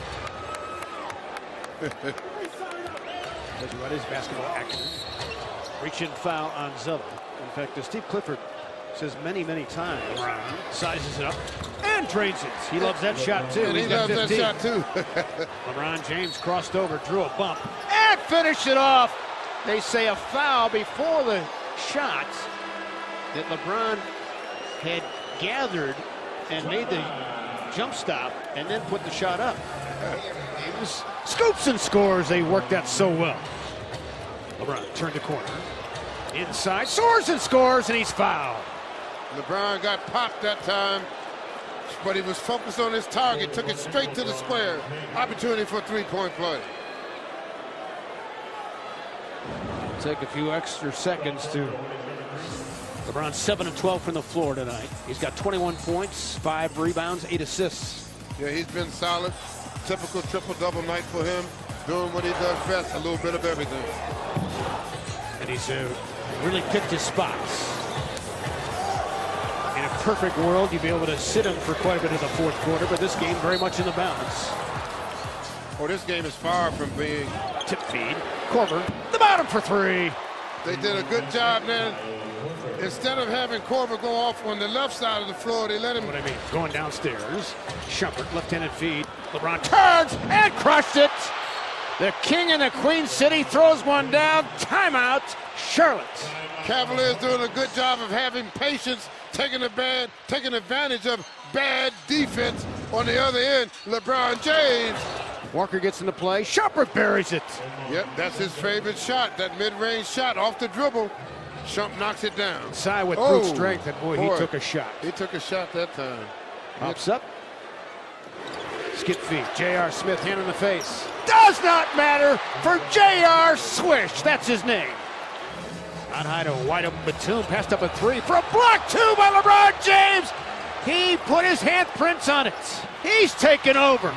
Does what is basketball acumen. Reach-in foul on Zella. In fact, Steve Clifford says many, many times. Sizes it up and drains it. He loves that shot too. And he got loves 15. that shot too. LeBron James crossed over, drew a bump, and finished it off. They say a foul before the shot that LeBron had gathered and made the jump stop and then put the shot up. It was scoops and scores. They worked that so well. LeBron turned the corner. Inside, soars and scores, and he's fouled. LeBron got popped that time, but he was focused on his target, took it straight to the square. Opportunity for a 3-point play. Take a few extra seconds to LeBron 7 of 12 from the floor tonight. He's got 21 points, 5 rebounds, 8 assists. Yeah, he's been solid. Typical triple-double night for him. Doing what he does best, a little bit of everything. And he's really picked his spots. In a perfect world, you'd be able to sit him for quite a bit of the fourth quarter, but this game very much in the balance. Oh, this game is far from being tip feed. Corver, the bottom for 3. They did a good job then. Instead of having Korver go off on the left side of the floor, they let him. What I mean, going downstairs. Shumpert, left-handed feed. LeBron turns and crushed it. The king and the queen city throws one down. Timeout, Charlotte. Cavaliers doing a good job of having patience, taking advantage of bad defense on the other end. LeBron James. Walker gets into play. Shumpert buries it. Yep, that's his favorite shot. That mid-range shot off the dribble. Shump knocks it down. Inside with brute strength, and boy, he took a shot. He took a shot that time. Pops up. Skip feed. J.R. Smith, hand in the face. Does not matter for J.R. Swish. That's his name. On high to a wide open Batum. Passed up a three for a block two by LeBron James. He put his handprints on it. He's taken over.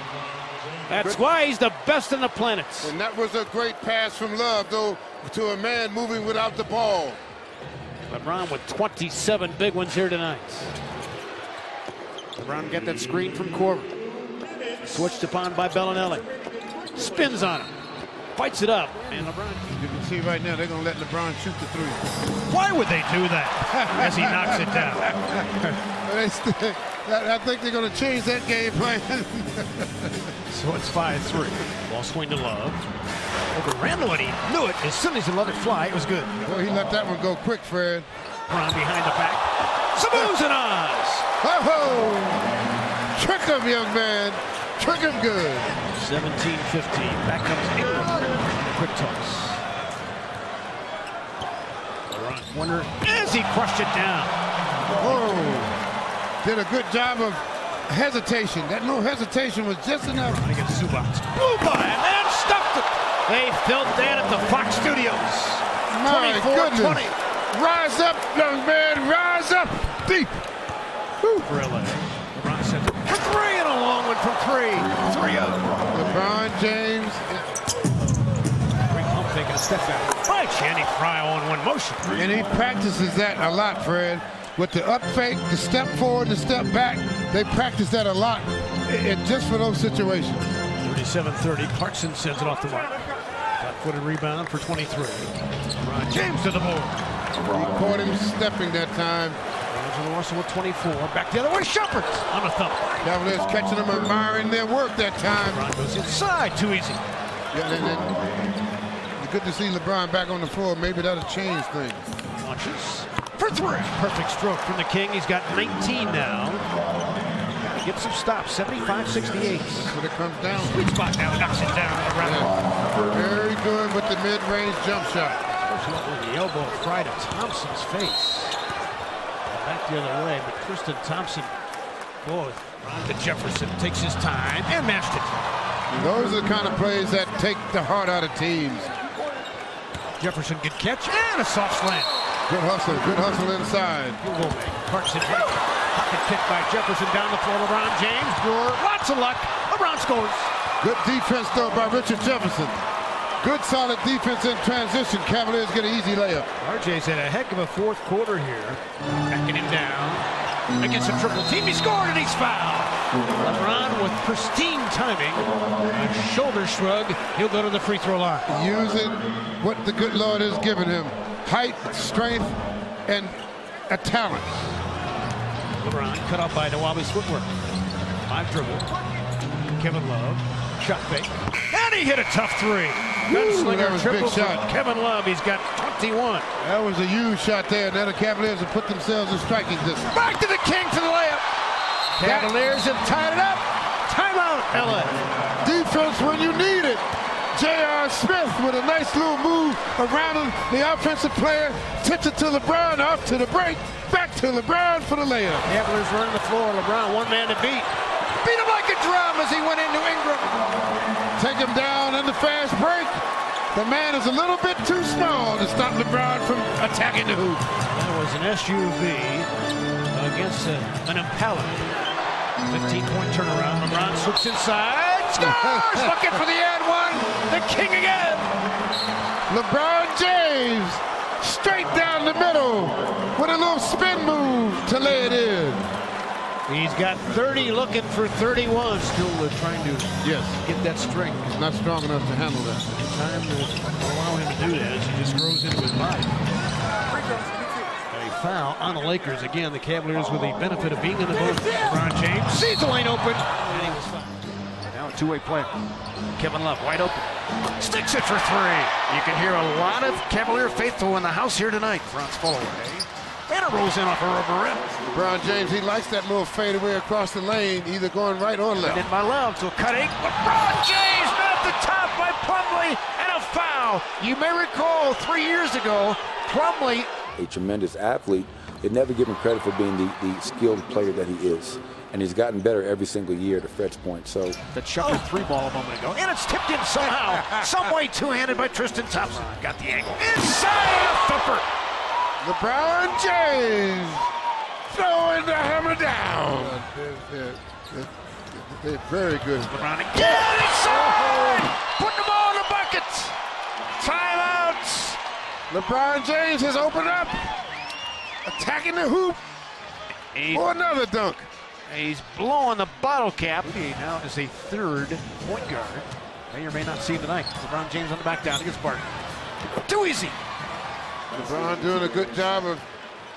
That's why he's the best on the planet. And that was a great pass from Love, though, to a man moving without the ball. LeBron with 27 big ones here tonight. LeBron get that screen from Korver. Switched upon by Bellinelli. Spins on him. Fights it up. And LeBron. You can see right now they're going to let LeBron shoot the three. Why would they do that? As he knocks it down. I think they're going to change that game plan. So it's 5-3. Ball swing to Love. Over Randall, and he knew it. As soon as he let it fly, it was good. Well, he let that one go quick, Fred. LeBron behind the back. Saboos and Oz. Oh! Trick him, young man. Trick him good. 17-15. Back comes Ingram. Quick toss. LeBron wonder as he crushed it down. Oh! Did a good job of hesitation. That no hesitation was just enough. Against Zubac. Blew by and then stuffed it. They filled that at the Fox Studios. My goodness. Rise up, young man. Rise up. Deep. Whew. For LA. LeBron sent it for three and a long one from three. 3-0. LeBron James. Great pump taking a step back. By Channing Frye on one motion. And he practices that a lot, Fred. With the up fake, the step forward, the step back, they practice that a lot just for those situations. 37-30, Clarkson sends it off the mark. Flat-footed rebound for 23. LeBron James to the board. He caught him stepping that time. Angelo Russell with 24. Back the other way, Shumpert on a thump. Cavaliers catching them, admiring their work that time. LeBron goes inside, too easy. Yeah, good to see LeBron back on the floor. Maybe that'll change things. Launches for three. Perfect stroke from the King. He's got 19 now. Get some stops. 75-68. That's what it comes down. Sweet spot now. Knocks it down around. Yeah. Very good with the mid-range jump shot. With the elbow right at Thompson's face. Back the other way, but Tristan Thompson, boy, Ron to Jefferson takes his time and matched it. Those are the kind of plays that take the heart out of teams. Jefferson good catch and a soft slant. Good hustle inside. Clarkson pocket kick by Jefferson down the floor. LeBron James, lots of luck. LeBron scores. Good defense though by Richard Jefferson. Good solid defense in transition. Cavaliers get an easy layup. RJ's had a heck of a fourth quarter here. Backing him down against a triple team. He scored and he's fouled. LeBron with pristine timing. A shoulder shrug. He'll go to the free throw line. Using what the good Lord has given him. Height, strength, and a talent. LeBron cut off by Nawabi's footwork. 5 dribble. Kevin Love. Shot fake. And he hit a tough three. Gunslinger triple shot. Kevin Love, he's got 21. That was a huge shot there. Now the Cavaliers have put themselves in striking distance. Back to the King for the layup. Cavaliers have tied it up. Timeout, LA. Defense when you need it. J.R. Smith with a nice little move around him. The offensive player tips it to LeBron, off to the break. Back to LeBron for the layup. Cavaliers running the floor. LeBron, one man to beat. Beat him like a drum as he went into Ingram. Take him down in the fast break. The man is a little bit too small to stop LeBron from attacking the hoop. That was an SUV against an Impala. 15-point turnaround. LeBron swoops inside. Scores! Looking for the and one. The King again. LeBron James straight down the middle with a little spin move to lay it in. He's got 30, looking for 31. Still trying to get that strength. He's not strong enough to handle that. Every time to allow him to do that, he just throws into his body. A foul on the Lakers. Again, the Cavaliers with the benefit of being in the booth. LeBron James sees the lane open. And he was fouled. Now a two-way play. Kevin Love wide open. Sticks it for three. You can hear a lot of Cavalier faithful in the house here tonight. Franz Fullaway. And it rolls in off a rubber rim. LeBron James, he likes that little fadeaway across the lane, either going right or left. And in by Love to a cutting. LeBron James met at the top by Plumlee, and a foul. You may recall 3 years ago, Plumlee, a tremendous athlete, they never give him credit for being the skilled player that he is. And he's gotten better every single year to Fred's point. So the chuckered three ball a moment ago, and it's tipped in somehow. Some way two-handed by Tristan Thompson. Got the angle. Inside a thumper. LeBron James throwing the hammer down. They're very good. LeBron again inside. Putting the ball in the buckets. Timeouts. LeBron James has opened up. Attacking the hoop. For another dunk. He's blowing the bottle cap. He now is a third point guard. May or may not see him tonight. LeBron James on the back down against Barton. Too easy. LeBron doing a good job of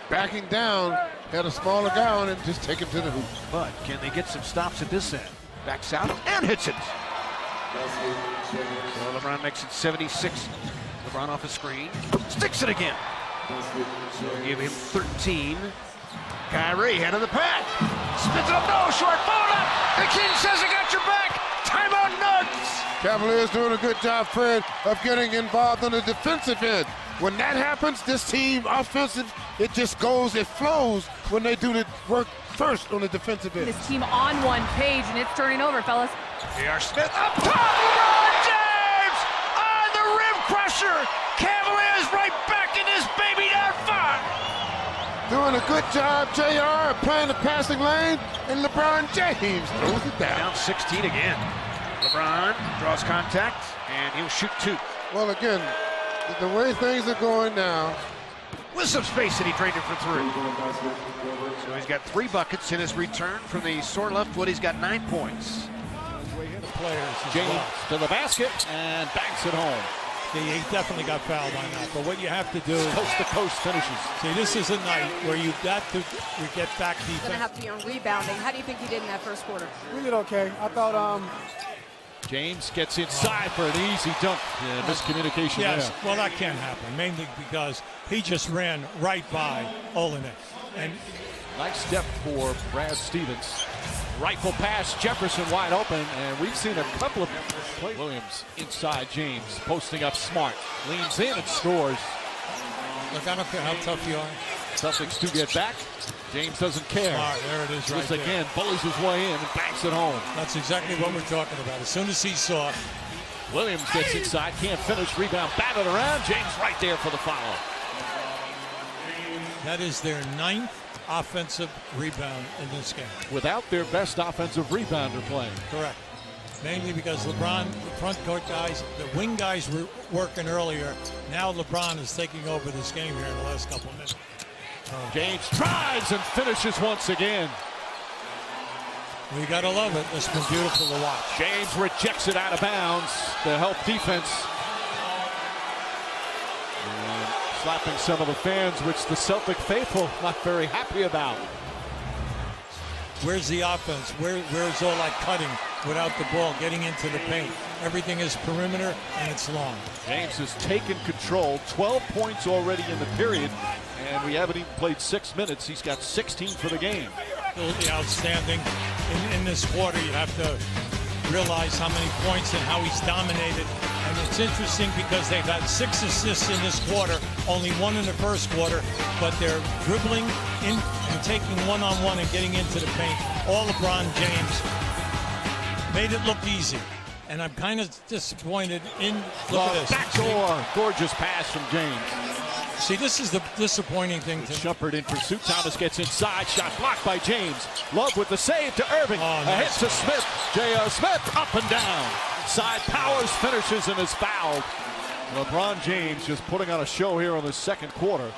backing down. Had a smaller guy on it, just take him to the hoop. But can they get some stops at this end? Backs out and hits it. So LeBron makes it 76. LeBron off a screen. Sticks it again. So give him 13. Kyrie head of the pack. Spits it up, no, short, foul up. The King says, I got your back. Timeout Nuggets. Cavaliers doing a good job, Fred, of getting involved on the defensive end. When that happens, this team, offensive, it just goes, it flows when they do the work first on the defensive end. This team on one page, and it's turning over, fellas. J.R. Smith up top. LeBron James on the rim crusher. Cavaliers right back in this baby down far. Doing a good job, JR, playing the passing lane, and LeBron James throws it down. Down 16 again. LeBron draws contact, and he'll shoot two. Well, again, the way things are going now. With some space, and he drained it for three. So he's got 3 buckets in his return from the sore left foot. He's got 9 points. James to the basket and banks it home. Yeah, he definitely got fouled on that. But what you have to do is coast-to-coast finishes. See, this is a night where you've got to get back defense. Going to have to be on rebounding. How do you think he did in that first quarter? We did okay. I thought James gets inside for an easy dunk. Yeah, miscommunication yes, there. well, that can't happen, mainly because he just ran right by Olenek. And nice step for Brad Stevens. Rifle pass, Jefferson wide open, and we've seen a couple of plays. Williams inside James, posting up smart. Leans in and scores. Look, I don't care how tough you are. Celtics do get back. James doesn't care. Smart, there it is right there. Again, bullies his way in and banks it home. That's exactly what we're talking about. As soon as he saw Williams gets inside, can't finish, rebound, batted around. James right there for the foul. That is their 9th offensive rebound in this game. Without their best offensive rebounder playing. Correct. Mainly because LeBron, the front court guys, the wing guys were working earlier. Now LeBron is taking over this game here in the last couple of minutes. James tries and finishes once again. We gotta love it. It's been beautiful to watch. James rejects it out of bounds to help defense. And slapping some of the fans, which the Celtic faithful not very happy about. Where's the offense? Where's all that cutting without the ball, getting into the paint? Everything is perimeter, and it's long. James has taken control. 12 points already in the period, and we haven't even played 6 minutes. He's got 16 for the game. Absolutely outstanding. In this quarter, you have to realize how many points and how he's dominated. And it's interesting because they've had 6 assists in this quarter, only 1 in the first quarter, but they're dribbling in and taking one-on-one and getting into the paint. All LeBron James made it look easy. And I'm kind of disappointed in, look at this. Backdoor, gorgeous pass from James. See, this is the disappointing thing. Shumpert in pursuit. Thomas gets inside. Shot blocked by James. Love with the save to Irving. Oh, a hit to Smith. J.R. Smith up and down. Inside Powers finishes and is fouled. LeBron James just putting on a show here in the second quarter.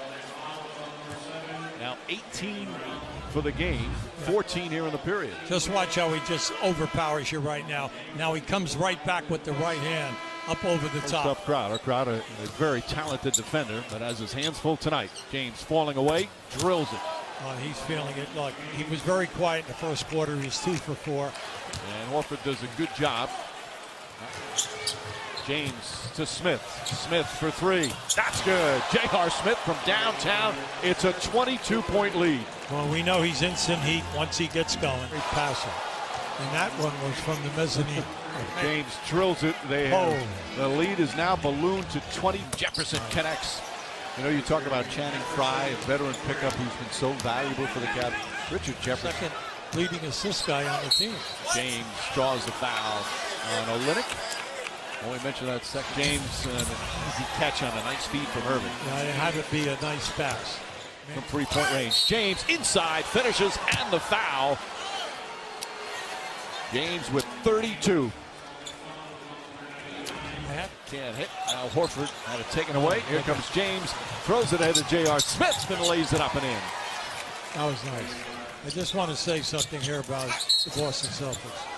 Now Now 18 for the game, 14 here in the period. Just watch how he just overpowers you right now. Now he comes right back with the right hand up over the top. Tough crowd. Our crowd, a very talented defender, but has his hands full tonight. James falling away, drills it. He's feeling it. Look, he was very quiet in the first quarter. He was 2 for 4. And Horford does a good job. James to Smith. Smith for 3. That's good. J.R. Smith from downtown. It's a 22-point lead. Well, we know he's instant heat once he gets going. Very passive. And that one was from the mezzanine. James drills it. The lead is now ballooned to 20. Jefferson connects. You know, you talk about Channing Frye, a veteran pickup who's been so valuable for the Cavs. Richard Jefferson. Second leading assist guy on the team. James draws the foul on Olynyk. When we mentioned that, James, an easy catch on a nice feed from Irving. Yeah, it had to be a nice pass. From 3-point range. James inside, finishes, and the foul. James with 32. Can't hit. Now Horford had it taken away. Here comes James. Throws it ahead to J.R. Smith and lays it up and in. That was nice. I just want to say something here about the Boston Celtics.